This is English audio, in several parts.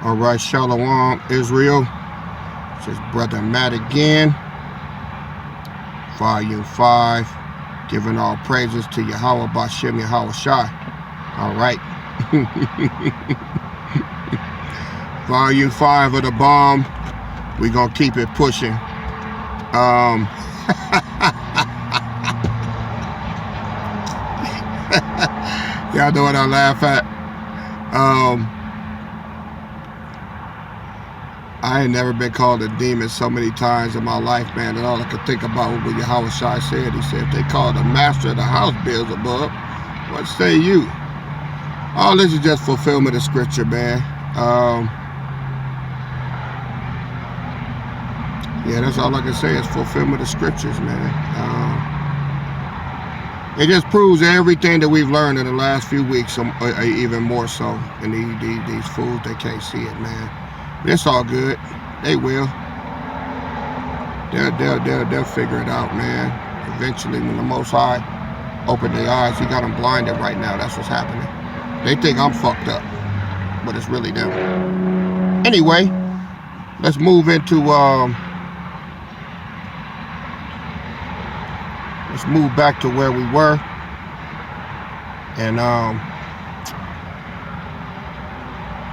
All right, Shalom, Israel. This is Brother Matt again. Volume 5. Giving all praises to Yahweh Bashem Yahweh Shai. All right. Volume 5 of the bomb. We're going to keep it pushing. Y'all know what I laugh at? I ain't never been called a demon so many times in my life, man, and all I could think about was what Yahweh Shai said. He said, if they call the master of the house Beelzebub, what say you? All this is just fulfillment of scripture, man. Yeah, that's all I can say is fulfillment of scriptures, man. It just proves everything that we've learned in the last few weeks, even more so. And these fools, they can't see it, man. But it's all good. They will. They'll figure it out, man. Eventually, when the Most High open their eyes, He got them blinded right now. That's what's happening. They think I'm fucked up, but it's really them. Anyway, let's move into let's move back to where we were. And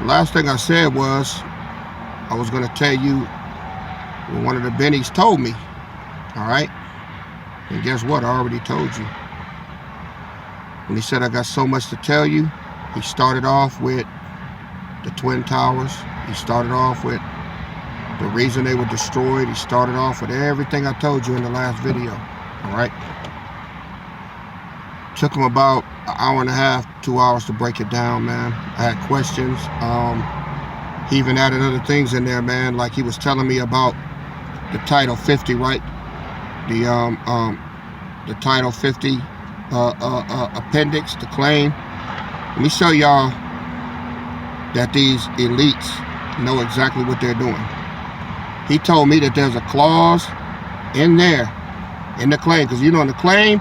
last thing I said was I was going to tell you what one of the Bennies told me. All right? And guess what? I already told you. When he said I got so much to tell you, he started off with the Twin Towers. He started off with the reason they were destroyed. He started off with everything I told you in the last video. All right? Took him about an hour and a half, 2 hours to break it down, man. I had questions. He even added other things in there, man. Like he was telling me about the Title 50, right? The Title 50 appendix, the claim. Let me show y'all that these elites know exactly what they're doing. He told me that there's a clause in there, in the claim, because you know in the claim,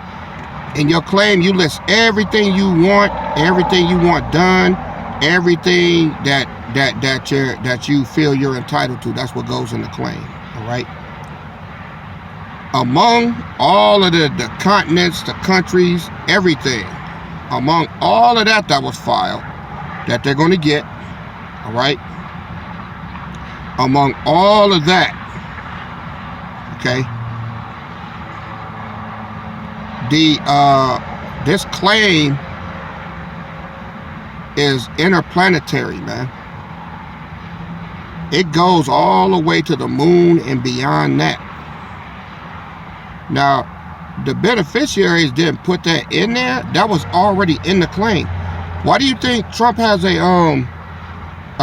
in your claim, you list everything you want done, everything that you feel you're entitled to. That's what goes in the claim. All right. Among all of the continents, the countries, everything, among all of that was filed, that they're going to get. All right. Among all of that, okay. This claim is interplanetary, man. It goes all the way to the moon and beyond that. Now, the beneficiaries didn't put that in there. That was already in the claim. Why do you think Trump has a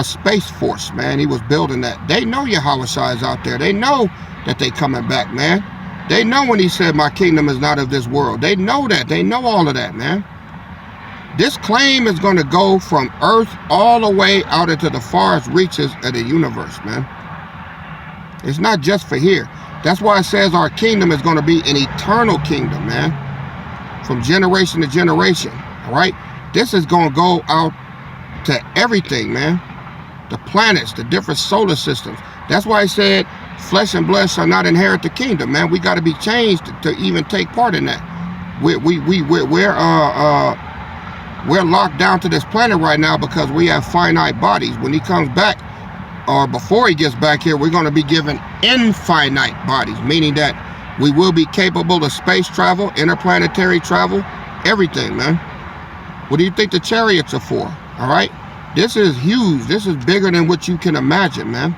space force, man? He was building that. They know Yahweh Shai is out there. They know that they coming back, man. They know when he said, my kingdom is not of this world. They know that. They know all of that, man. This claim is going to go from Earth all the way out into the farthest reaches of the universe, man. It's not just for here. That's why it says our kingdom is going to be an eternal kingdom, man. From generation to generation, all right? This is going to go out to everything, man. The planets, the different solar systems. That's why he said, flesh and blood shall not inherit the kingdom, man. We got to be changed to even take part in that. We're locked down to this planet right now because we have finite bodies. When he comes back, or before he gets back here, we're going to be given infinite bodies, meaning that we will be capable of space travel, interplanetary travel, everything, man. What do you think the chariots are for? All right? This is huge. This is bigger than what you can imagine, man.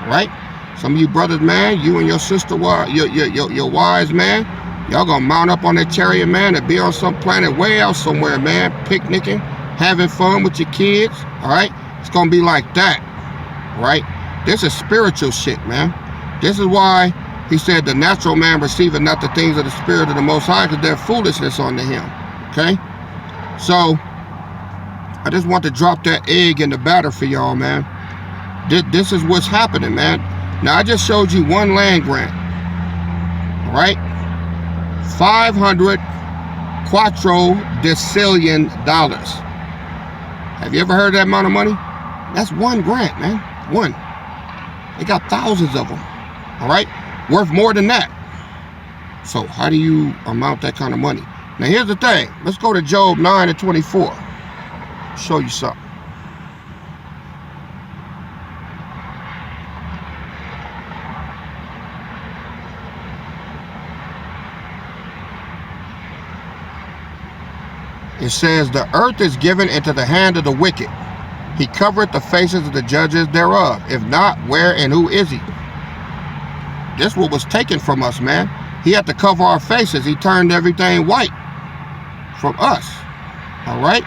All right? Some of you brothers, man, you and your sister, your wives, man, y'all gonna mount up on that chariot, man, and be on some planet way out somewhere, man, picnicking, having fun with your kids, all right? It's gonna be like that, right? This is spiritual shit, man. This is why he said the natural man receiveth not the things of the spirit of the Most High, because they're foolishness unto him, okay? So, I just want to drop that egg in the batter for y'all, man. This is what's happening, man. Now, I just showed you one land grant, all right? 500 quattro decillion dollars. Have you ever heard of that amount of money? That's one grant, man. One. They got thousands of them. All right? Worth more than that. So how do you amount that kind of money? Now here's the thing. Let's go to Job 9 and 24. Show you something. It says, the earth is given into the hand of the wicked. He covereth the faces of the judges thereof. If not, where and who is he? This what was taken from us, man. He had to cover our faces. He turned everything white from us. All right?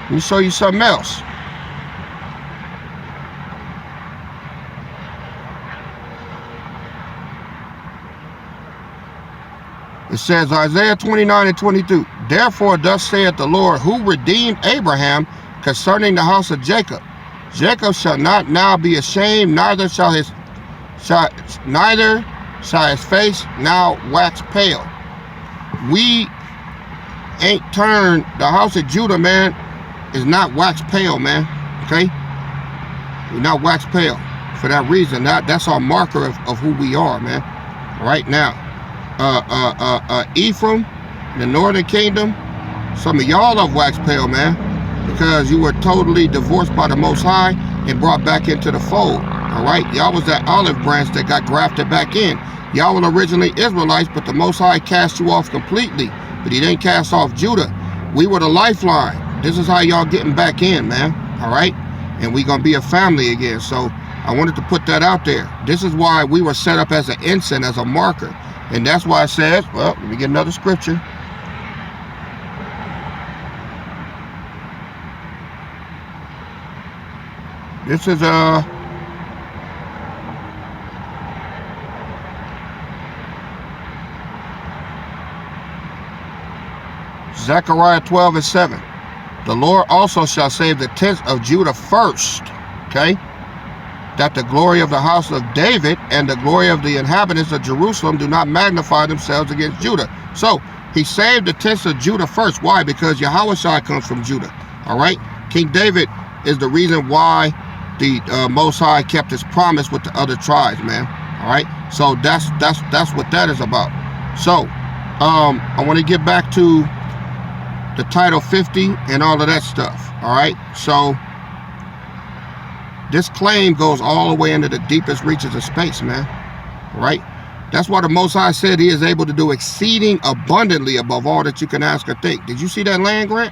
Let me show you something else. It says, Isaiah 29 and 22, therefore thus saith the Lord, who redeemed Abraham concerning the house of Jacob. Jacob shall not now be ashamed, neither shall his face now wax pale. We ain't turned, the house of Judah, man, is not wax pale, man. Okay? We're not wax pale. For that reason, that's our marker of who we are, man. Right now. Ephraim, the northern kingdom, some of y'all are wax pale, man, because you were totally divorced by the Most High and brought back into the fold. All right, y'all was that olive branch that got grafted back in. Y'all were originally Israelites, but the Most High cast you off completely, but he didn't cast off Judah. We were the lifeline. This is how y'all getting back in, man. All right, and we gonna be a family again. So I wanted to put that out there. This is why we were set up as an ensign, as a marker. And that's why it says, well, let me get another scripture. This is Zechariah 12 and 7. The Lord also shall save the tents of Judah first. Okay? That the glory of the house of David and the glory of the inhabitants of Jerusalem do not magnify themselves against Judah. So he saved the tents of Judah first. Why? Because Yahushua comes from Judah. All right. King David is the reason why the Most High kept his promise with the other tribes, man. All right. So that's what that is about. So I want to get back to the Title 50 and all of that stuff. All right. So this claim goes all the way into the deepest reaches of space, man. Right? That's why the Most High said he is able to do exceeding abundantly above all that you can ask or think. Did you see that land grant?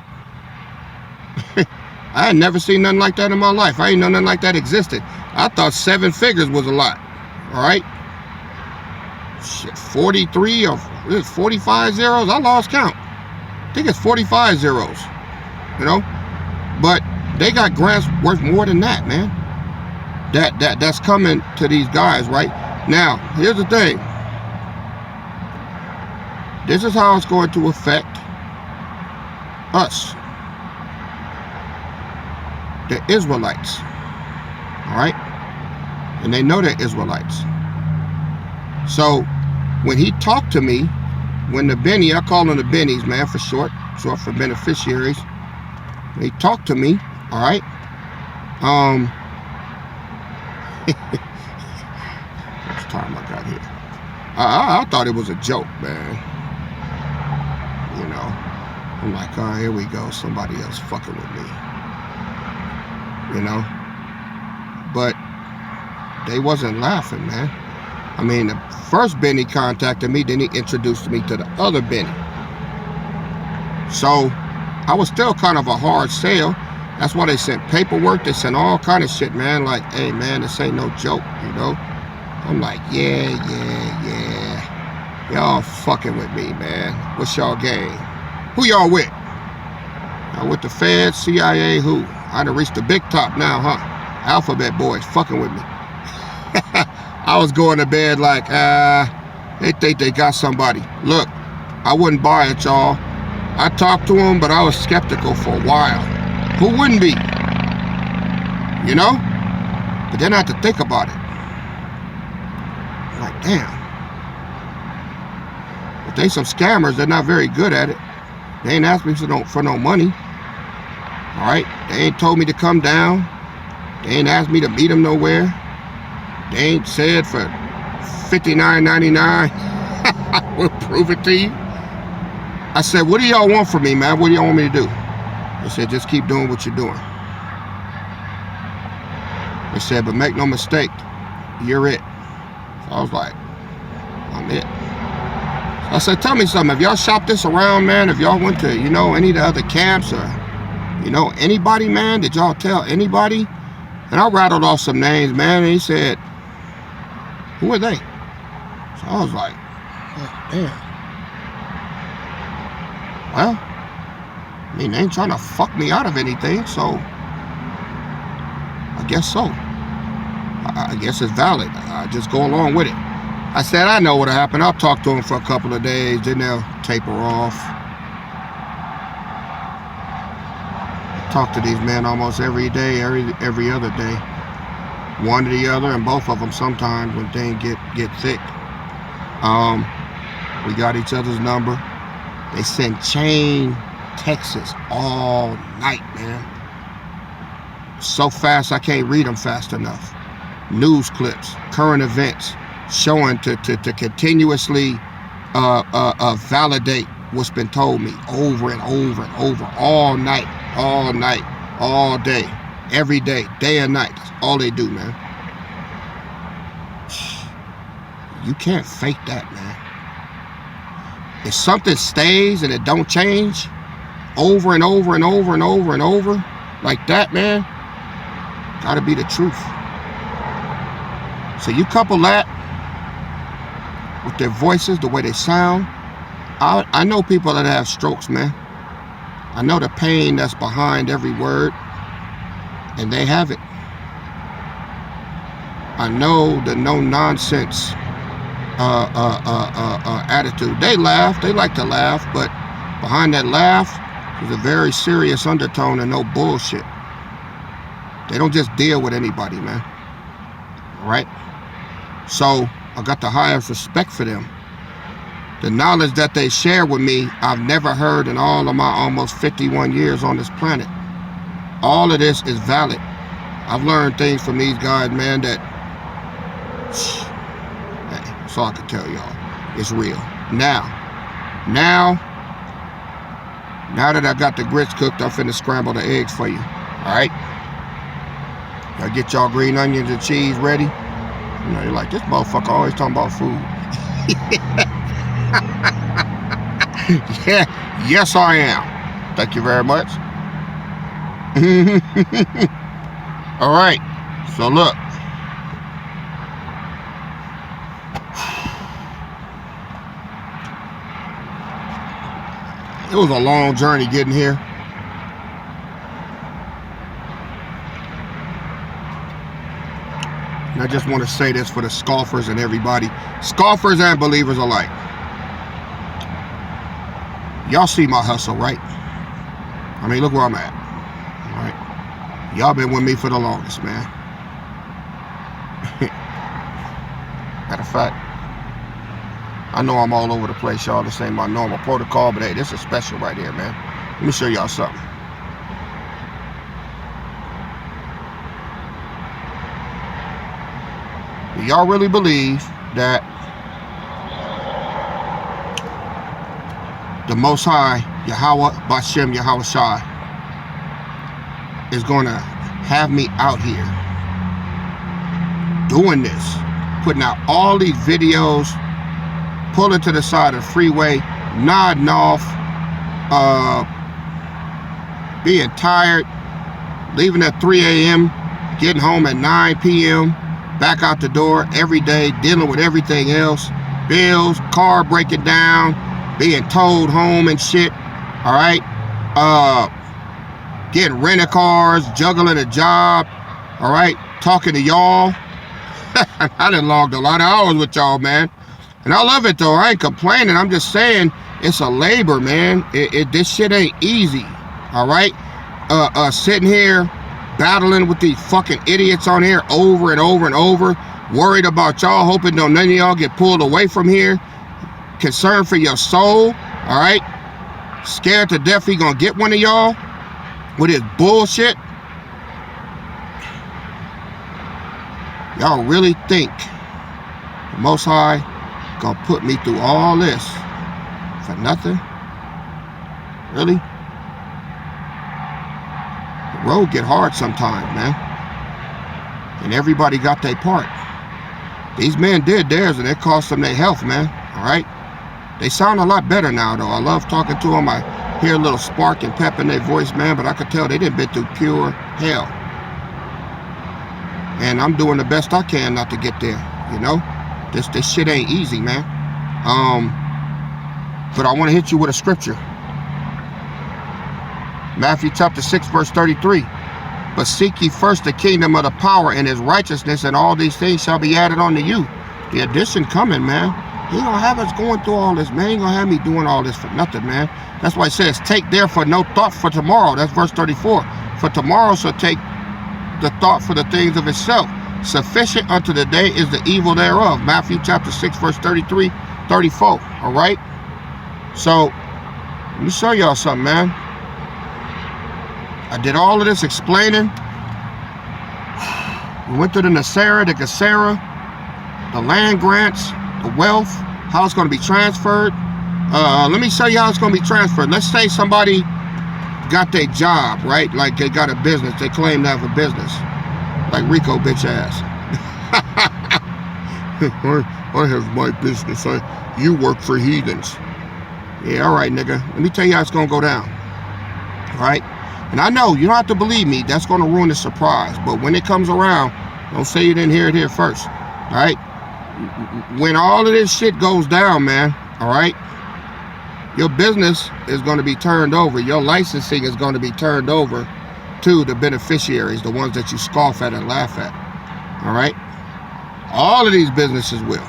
I had never seen nothing like that in my life. I ain't know nothing like that existed. I thought 7 figures was a lot. All right? Shit, 43 or 45 zeros? I lost count. I think it's 45 zeros. You know? But they got grants worth more than that, man. That's coming to these guys, right? Now, here's the thing. This is how it's going to affect us, the Israelites. All right? And they know they're Israelites. So, when he talked to me, when the Benny, I call them the Bennies, man, for short for beneficiaries. When he talked to me, all right? How much time I got here? I thought it was a joke, man. You know, I'm like, oh, here we go. Somebody else fucking with me. You know? But they wasn't laughing, man. I mean, the first Benny contacted me, then he introduced me to the other Benny. So I was still kind of a hard sale. That's why they sent paperwork. They sent all kind of shit, man. Like, hey, man, this ain't no joke, you know? I'm like, yeah. Y'all fucking with me, man. What's y'all game? Who y'all with? Y'all with the Feds, CIA, who? I done reached the big top now, huh? Alphabet boys fucking with me. I was going to bed like, they think they got somebody. Look, I wouldn't buy it, y'all. I talked to them, but I was skeptical for a while. Who wouldn't be? You know? But then I had to think about it. I'm like, damn. If they some scammers, they're not very good at it. They ain't asked me for no money. All right? They ain't told me to come down. They ain't asked me to meet them nowhere. They ain't said for $59.99 I will prove it to you. I said, what do y'all want from me, man? What do y'all want me to do? They said, just keep doing what you're doing. They said, but make no mistake, you're it. So I was like, I'm it. So I said, tell me something. If y'all shopped this around, man, if y'all went to, you know, any of the other camps or, you know, anybody, man, did y'all tell anybody? And I rattled off some names, man, and he said, who are they? So I was like, oh, damn. Well, I mean, they ain't trying to fuck me out of anything, so I guess so. I guess it's valid. I just go along with it. I said, I know what'll happen. I'll talk to them for a couple of days, then they'll taper off. I talk to these men almost every day, every other day. One to the other, and both of them sometimes when things get thick. We got each other's number. They send chain texts all night, man. So fast I can't read them fast enough. News clips, current events, showing to continuously validate what's been told me over and over and over, all night, all day, every day, day and night. That's all they do, man. You can't fake that, man. If something stays and it don't change over and over and over and over and over like that, man, gotta be the truth. So you couple that with their voices, the way they sound. I know people that have strokes, man. I know the pain that's behind every word, and they have it. I know the no nonsense attitude. They laugh, they like to laugh, but behind that laugh is a very serious undertone and no bullshit. They don't just deal with anybody, man. All right? So I got the highest respect for them. The knowledge that they share with me, I've never heard in all of my almost 51 years on this planet. All of this is valid. I've learned things from these guys, man, that that's all I can tell y'all. It's real. Now that I got the grits cooked, I'm finna scramble the eggs for you. Alright? Y'all get y'all green onions and cheese ready. You know, you're like, this motherfucker always talking about food. Yeah, yes I am. Thank you very much. Alright, so look. It was a long journey getting here. And I just want to say this for the scoffers and everybody. Scoffers and believers alike. Y'all see my hustle, right? I mean, look where I'm at. All right? Y'all been with me for the longest, man. Matter of fact, I know I'm all over the place, y'all. This ain't my normal protocol, but hey, this is special right here, man. Let me show y'all something. Do y'all really believe that the Most High, Yahweh, Bashem, Yahweh Shai, is going to have me out here doing this, putting out all these videos, pulling to the side of the freeway, nodding off, being tired, leaving at 3 a.m., getting home at 9 p.m., back out the door every day, dealing with everything else, bills, car breaking down, being towed home and shit, all right? Getting rental cars, juggling a job, all right? Talking to y'all. I done logged a lot of hours with y'all, man. And I love it, though. I ain't complaining. I'm just saying it's a labor, man. This shit ain't easy, all right? Sitting here battling with these fucking idiots on here over and over and over, worried about y'all, hoping none of y'all get pulled away from here, concerned for your soul, all right? Scared to death he gonna get one of y'all with his bullshit. Y'all really think the Most High gonna put me through all this for nothing? Really? The road get hard sometimes, man. And everybody got their part. These men did theirs, and it cost them their health, man. All right? They sound a lot better now, though. I love talking to them. I hear a little spark and pep in their voice, man, but I could tell they didn't been through pure hell. And I'm doing the best I can not to get there, you know? This shit ain't easy, man. But I want to hit you with a scripture. Matthew chapter 6, verse 33. But seek ye first the kingdom of the power and his righteousness, and all these things shall be added unto you. The addition coming, man. He ain't gonna have us going through all this, man. He ain't gonna have me doing all this for nothing, man. That's why it says, take therefore no thought for tomorrow. That's verse 34. For tomorrow shall take the thought for the things of itself. Sufficient unto the day is the evil thereof. Matthew chapter 6, verse 33, 34. All right? So, let me show y'all something, man. I did all of this explaining. We went through the Nasara, the Gesera, the land grants, the wealth, how it's going to be transferred. Let me show you how it's going to be transferred. Let's say somebody got their job, right? Like they got a business. They claim to have a business. Like Rico bitch ass. I have my business. You work for heathens. Yeah, all right, nigga. Let me tell you how it's going to go down. All right? And I know you don't have to believe me. That's going to ruin the surprise. But when it comes around, don't say you didn't hear it here first. All right? When all of this shit goes down, man, all right, your business is going to be turned over. Your licensing is going to be turned over to the beneficiaries, the ones that you scoff at and laugh at. All right? All of these businesses will.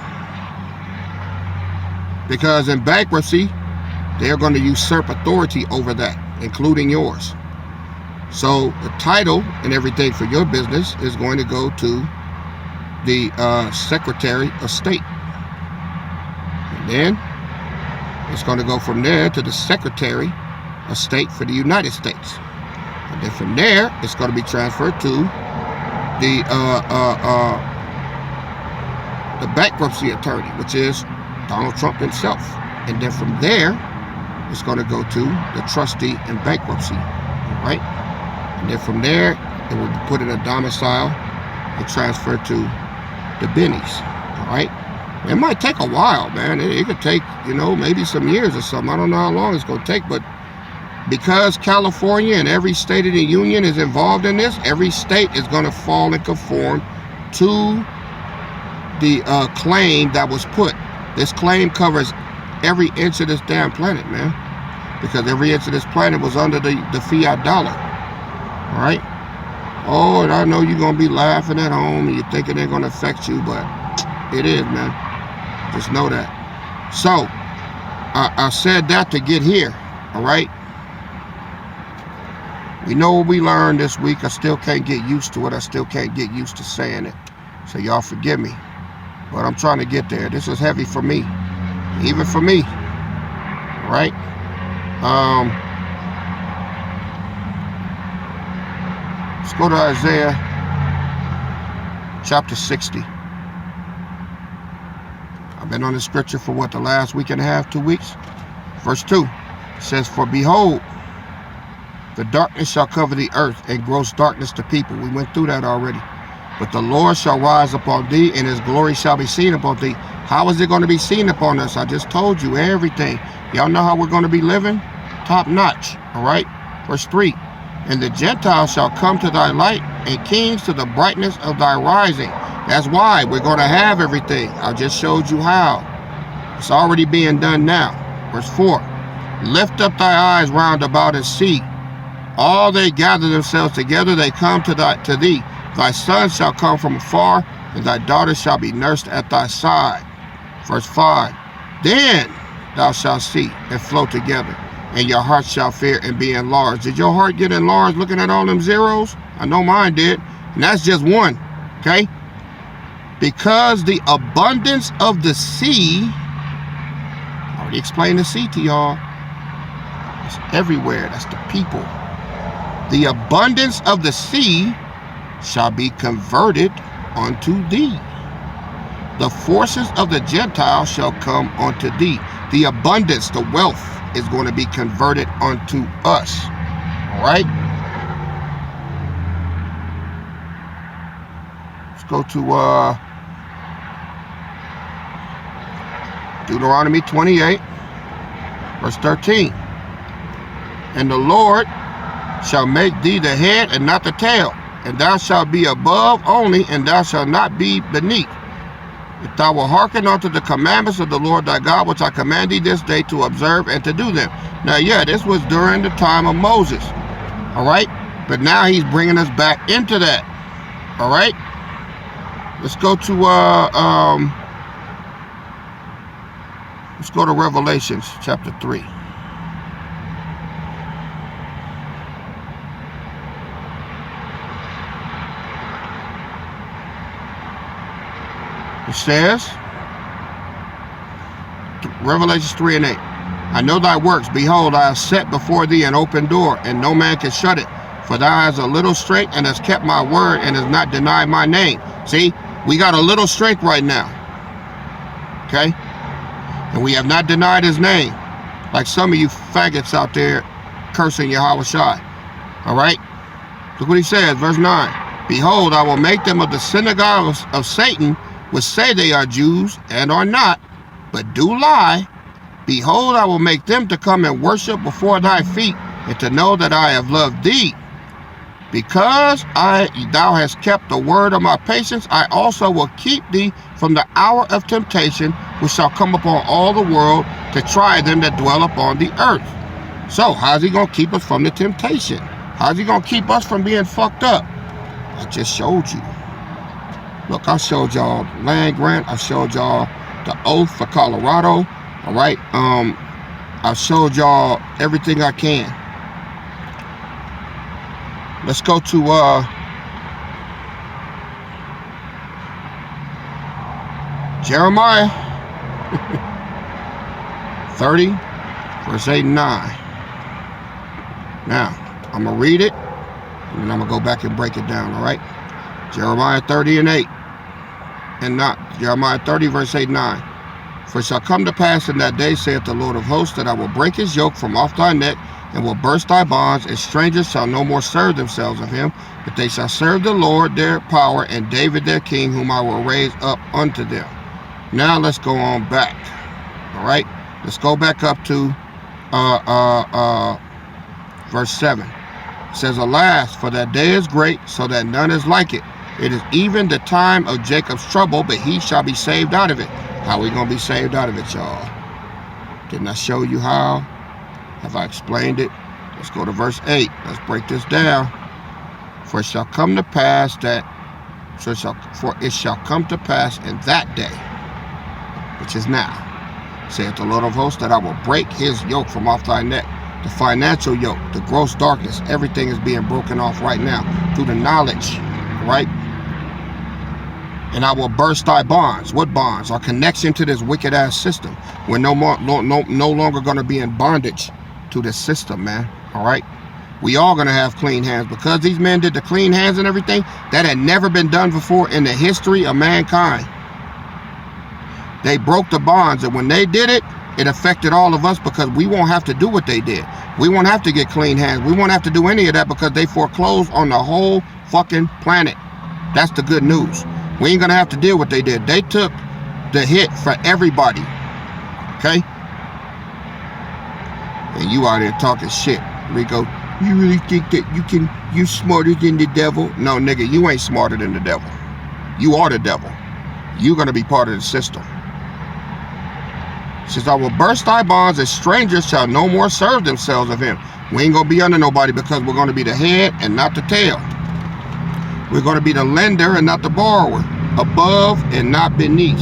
Because in bankruptcy, they're going to usurp authority over that, including yours. So the title and everything for your business is going to go to the Secretary of State. And then it's going to go from there to the Secretary of State for the United States. And then from there, it's going to be transferred to the bankruptcy attorney, which is Donald Trump himself. And then from there, it's going to go to the trustee in bankruptcy, right? And then from there, it will be put in a domicile and transferred to the bennies, all right? It might take a while, man. It could take, you know, maybe some years or something. I don't know how long it's going to take, but because California and every state of the union is involved in this, every state is going to fall and conform to the claim that was put. This claim covers every inch of this damn planet, man, because every inch of this planet was under the fiat dollar, all right? Oh, and I know you're going to be laughing at home and you're thinking they're going to affect you, but it is, man. Just know that. So, I said that to get here, all right? We know what we learned this week. I still can't get used to it. I still can't get used to saying it. So y'all forgive me. But I'm trying to get there. This is heavy for me. Even for me. All right? Let's go to Isaiah chapter 60. I've been on this scripture for what, the last week and a half, 2 weeks? Verse 2 says, for behold, the darkness shall cover the earth, and gross darkness to people. We went through that already. But the Lord shall rise upon thee, and his glory shall be seen upon thee. How is it going to be seen upon us? I just told you everything. Y'all know how we're going to be living? Top notch. All right? Verse 3. And the Gentiles shall come to thy light, and kings to the brightness of thy rising. That's why we're going to have everything. I just showed you how. It's already being done now. Verse 4. Lift up thy eyes round about and see. All they gather themselves together, they come to thee. Thy sons shall come from afar, and thy daughters shall be nursed at thy side. Verse 5. Then thou shalt see and flow together, and your heart shall fear and be enlarged. Did your heart get enlarged looking at all them zeros? I know mine did. And that's just one. Okay? Because the abundance of the sea, I already explained the sea to y'all. It's everywhere. That's the people. The abundance of the sea shall be converted unto thee. The forces of the Gentiles shall come unto thee. The abundance, the wealth is going to be converted unto us. All right? Let's go to Deuteronomy 28, verse 13. And the Lord shall make thee the head and not the tail, and thou shalt be above only, and thou shalt not be beneath. If thou wilt hearken unto the commandments of the Lord thy God, which I command thee this day to observe and to do them. Now, yeah, this was during the time of Moses. All right? But now he's bringing us back into that. All right? Let's go to Revelations chapter 3. It says, Revelations 3 and 8. I know thy works. Behold, I have set before thee an open door, and no man can shut it. For thou hast a little strength, and hast kept my word, and hast not denied my name. See, we got a little strength right now. Okay? And we have not denied his name. Like some of you faggots out there cursing Yahweh Shai. All right? Look what he says, verse 9. Behold, I will make them of the synagogue of Satan, which say they are Jews, and are not, but do lie. Behold, I will make them to come and worship before thy feet, and to know that I have loved thee. Because thou hast kept the word of my patience, I also will keep thee from the hour of temptation, which shall come upon all the world, to try them that dwell upon the earth. So, how's he going to keep us from the temptation? How's he going to keep us from being fucked up? I just showed you. Look, I showed y'all land grant. I showed y'all the oath for Colorado. All right. I showed y'all everything I can. Let's go to Jeremiah 30, verse 8 and 9. Now, I'm going to read it, and then I'm going to go back and break it down, all right? Jeremiah 30 and 8. And not Jeremiah 30, verse 8 and 9. For it shall come to pass in that day, saith the Lord of hosts, that I will break his yoke from off thy neck, and will burst thy bonds, and strangers shall no more serve themselves of him, but they shall serve the Lord their power, and David their king, whom I will raise up unto them. Now let's go on back. All right, let's go back up to verse 7. It says, alas, for that day is great, so that none is like it. It is even the time of Jacob's trouble, but he shall be saved out of it. How are we going to be saved out of it, y'all? Didn't I show you how? Have I explained it? Let's go to verse 8. Let's break this down. For it shall come to pass that, for it shall come to pass in that day, which is now, saith the Lord of hosts, that I will break his yoke from off thy neck. The financial yoke, the gross darkness, everything is being broken off right now through the knowledge, right? And I will burst thy bonds. What bonds? Our connection to this wicked ass system. We're no longer going to be in bondage to this system, man. All right? We all going to have clean hands. Because these men did the clean hands and everything, that had never been done before in the history of mankind. They broke the bonds, and when they did it, it affected all of us, because we won't have to do what they did. We won't have to get clean hands. We won't have to do any of that, because they foreclosed on the whole fucking planet. That's the good news. We ain't gonna have to deal with what they did. They took the hit for everybody. Okay? And you out there talking shit, Rico. You really think that you're smarter than the devil? No, nigga, you ain't smarter than the devil. You are the devil. You're gonna be part of the system. It says, I will burst thy bonds, and strangers shall no more serve themselves of him. We ain't gonna be under nobody, because we're gonna be the head and not the tail. We're going to be the lender and not the borrower, above and not beneath.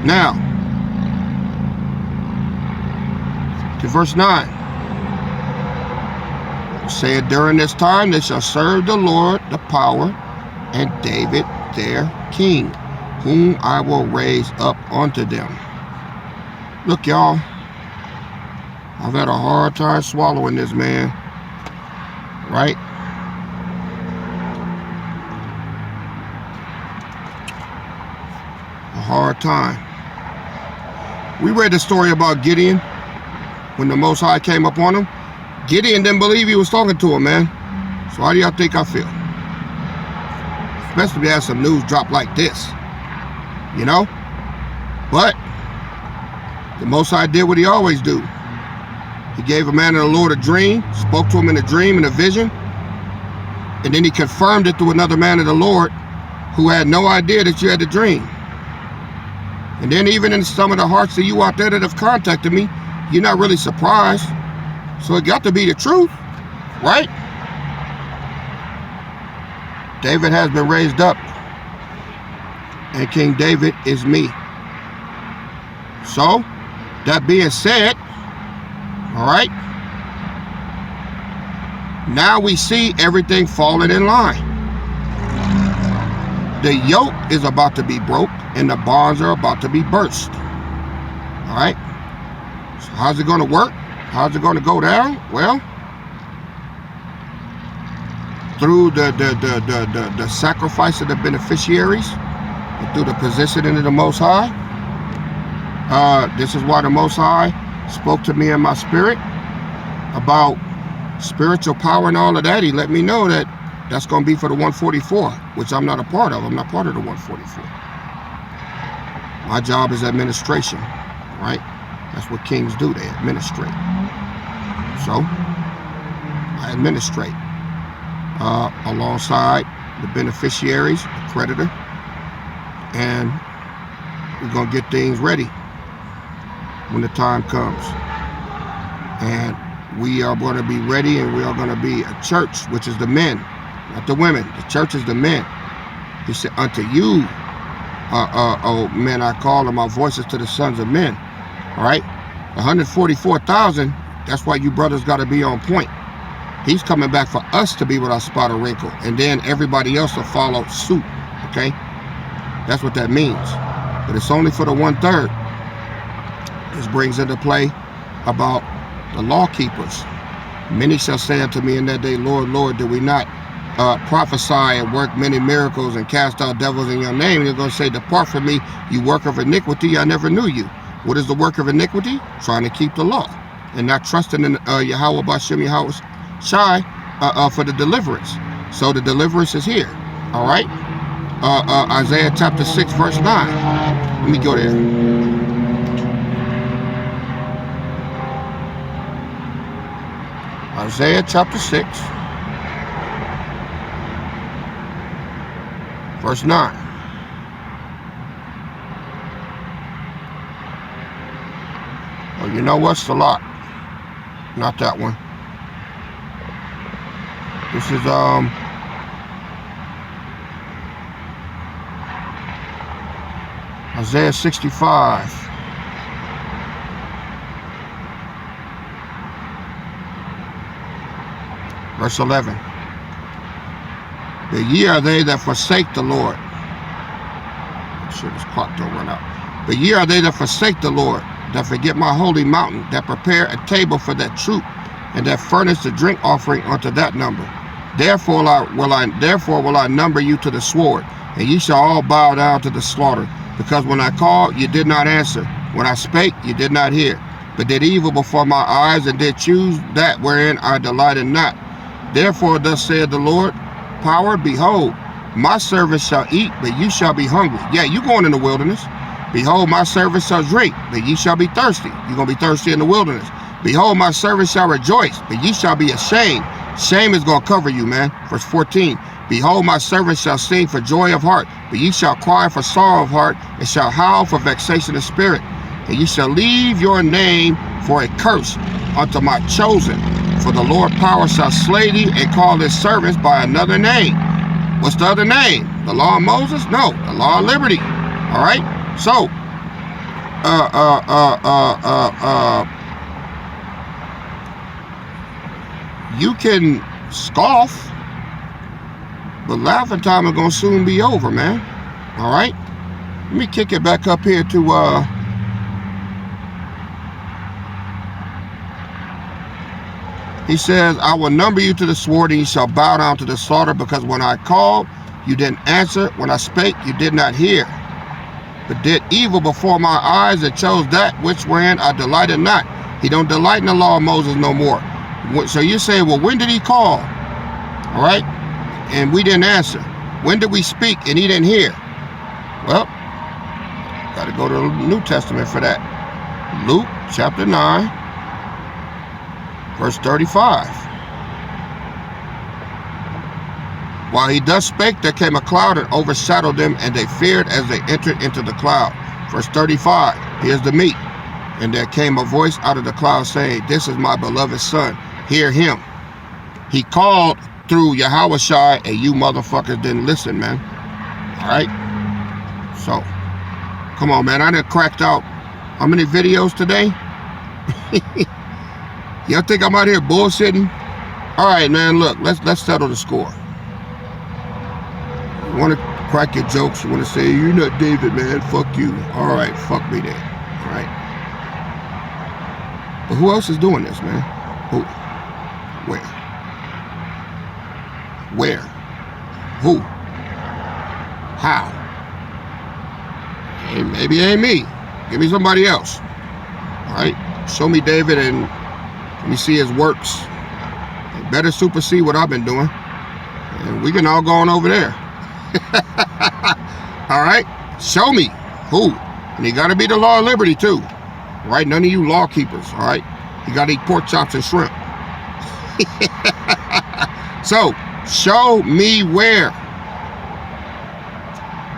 Now, to verse 9. It said, during this time they shall serve the Lord the power, and David their king, whom I will raise up unto them. Look, y'all, I've had a hard time swallowing this, man. Right? A hard time. We read the story about Gideon when the Most High came up on him. Gideon didn't believe he was talking to him, man. So how do y'all think I feel? Especially if you have some news drop like this. You know? But the Most High did what he always do. He gave a man of the Lord a dream, spoke to him in a dream and a vision, and then he confirmed it to another man of the Lord who had no idea that you had the dream. And then even in some of the hearts of you out there that have contacted me, you're not really surprised. So it got to be the truth, right? David has been raised up, and King David is me. So, that being said, all right, now we see everything falling in line. The yoke is about to be broke, and the bonds are about to be burst. All right, so how's it going to work? How's it going to go down? Well, through the sacrifice of the beneficiaries, and through the positioning of the Most High. This is why the Most High spoke to me in my spirit about spiritual power and all of that. He let me know that that's going to be for the 144, which I'm not a part of. I'm not part of the 144. My job is administration, right? That's what kings do. They administrate. So I administrate alongside the beneficiaries, the creditor, and we're going to get things ready when the time comes. And we are going to be ready, and we are going to be a church, which is the men, not the women. The church is the men. He said, unto you, oh men, I call, and my voices to the sons of men. All right? 144,000, that's why you brothers got to be on point. He's coming back for us to be without spot or wrinkle, and then everybody else will follow suit. Okay? That's what that means. But it's only for the 1/3. This brings into play about the law keepers. Many shall say unto me in that day, Lord, Lord, did we not prophesy and work many miracles and cast out devils in your name? And they're going to say, depart from me, you work of iniquity, I never knew you. What is the work of iniquity? Trying to keep the law and not trusting in Yahweh Bashem Yahweh Shai for the deliverance. So the deliverance is here. All right? Isaiah chapter 6, verse 9. Let me go there. Isaiah chapter 6, verse 9. Well, you know what's a lot? Not that one. This is Isaiah 65. Verse 11. The ye are they that forsake the Lord. Sure, this clock don't run out. The ye are they that forsake the Lord, that forget my holy mountain, that prepare a table for that troop, and that furnish the drink offering unto that number. Therefore will I number you to the sword, and ye shall all bow down to the slaughter. Because when I called, you did not answer. When I spake, you did not hear, but did evil before my eyes, and did choose that wherein I delighted not. Therefore thus saith the Lord, power, behold, my servants shall eat, but you shall be hungry. Yeah, you going in the wilderness. Behold, my servants shall drink, but ye shall be thirsty. You're going to be thirsty in the wilderness. Behold, my servants shall rejoice, but ye shall be ashamed. Shame is going to cover you, man. Verse 14. Behold, my servants shall sing for joy of heart, but ye shall cry for sorrow of heart, and shall howl for vexation of spirit. And ye shall leave your name for a curse unto my chosen. For the Lord power shall slay thee, and call his servants by another name. What's the other name? The law of Moses? No, the law of liberty. All right? So, you can scoff, but laughing time is gonna soon be over, man. All right? Let me kick it back up here to he says, I will number you to the sword, and you shall bow down to the slaughter, because when I called, you didn't answer. When I spake, you did not hear. but did evil before my eyes and chose that which wherein I delighted not. He don't delight in the law of Moses no more. So you say, well, when did he call? All right? And we didn't answer. When did we speak and he didn't hear? Well, got to go to the New Testament for that. Luke chapter 9, verse 35. While he thus spake, there came a cloud and overshadowed them, and they feared as they entered into the cloud. Verse 35, here's the meat. And there came a voice out of the cloud saying, this is my beloved son, hear him. He called through Yahushua, and you motherfuckers didn't listen, man. All right? So, come on, man. I done cracked out how many videos today? Y'all think I'm out here bullshitting? All right, man, look, let's settle the score. You want to crack your jokes, you want to say, you're not David, man, fuck you. All right, fuck me then. All right? But who else is doing this, man? Who? Where? Where? Who? How? Hey, maybe it ain't me. Give me somebody else. All right? Show me David and let me see his works. It better supersede what I've been doing. And we can all go on over there. All right? Show me who. And you got to be the law of liberty too. All right? None of you law keepers. All right? You got to eat pork chops and shrimp. So, show me where.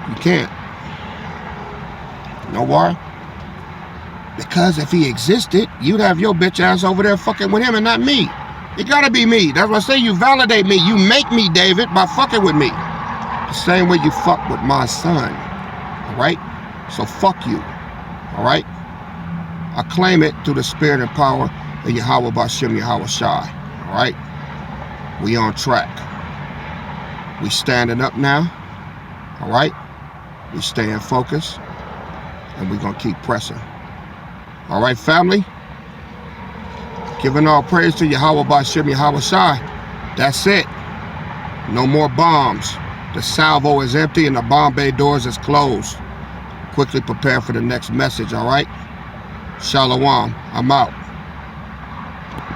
You can't. You know why? Because if he existed, you'd have your bitch ass over there fucking with him and not me. It gotta be me. That's why I say you validate me. You make me, David, by fucking with me. The same way you fuck with my son. Alright? So fuck you. Alright? I claim it through the spirit and power of Yahweh Bashem Yahweh Shai. Alright? We on track. We standing up now. Alright? We staying focused. And we gonna keep pressing. Alright, family? Giving all praise to Yahweh Bashem Yahweh Shai. That's it. No more bombs. The salvo is empty and the bomb bay doors is closed. Quickly prepare for the next message, alright? Shalom. I'm out.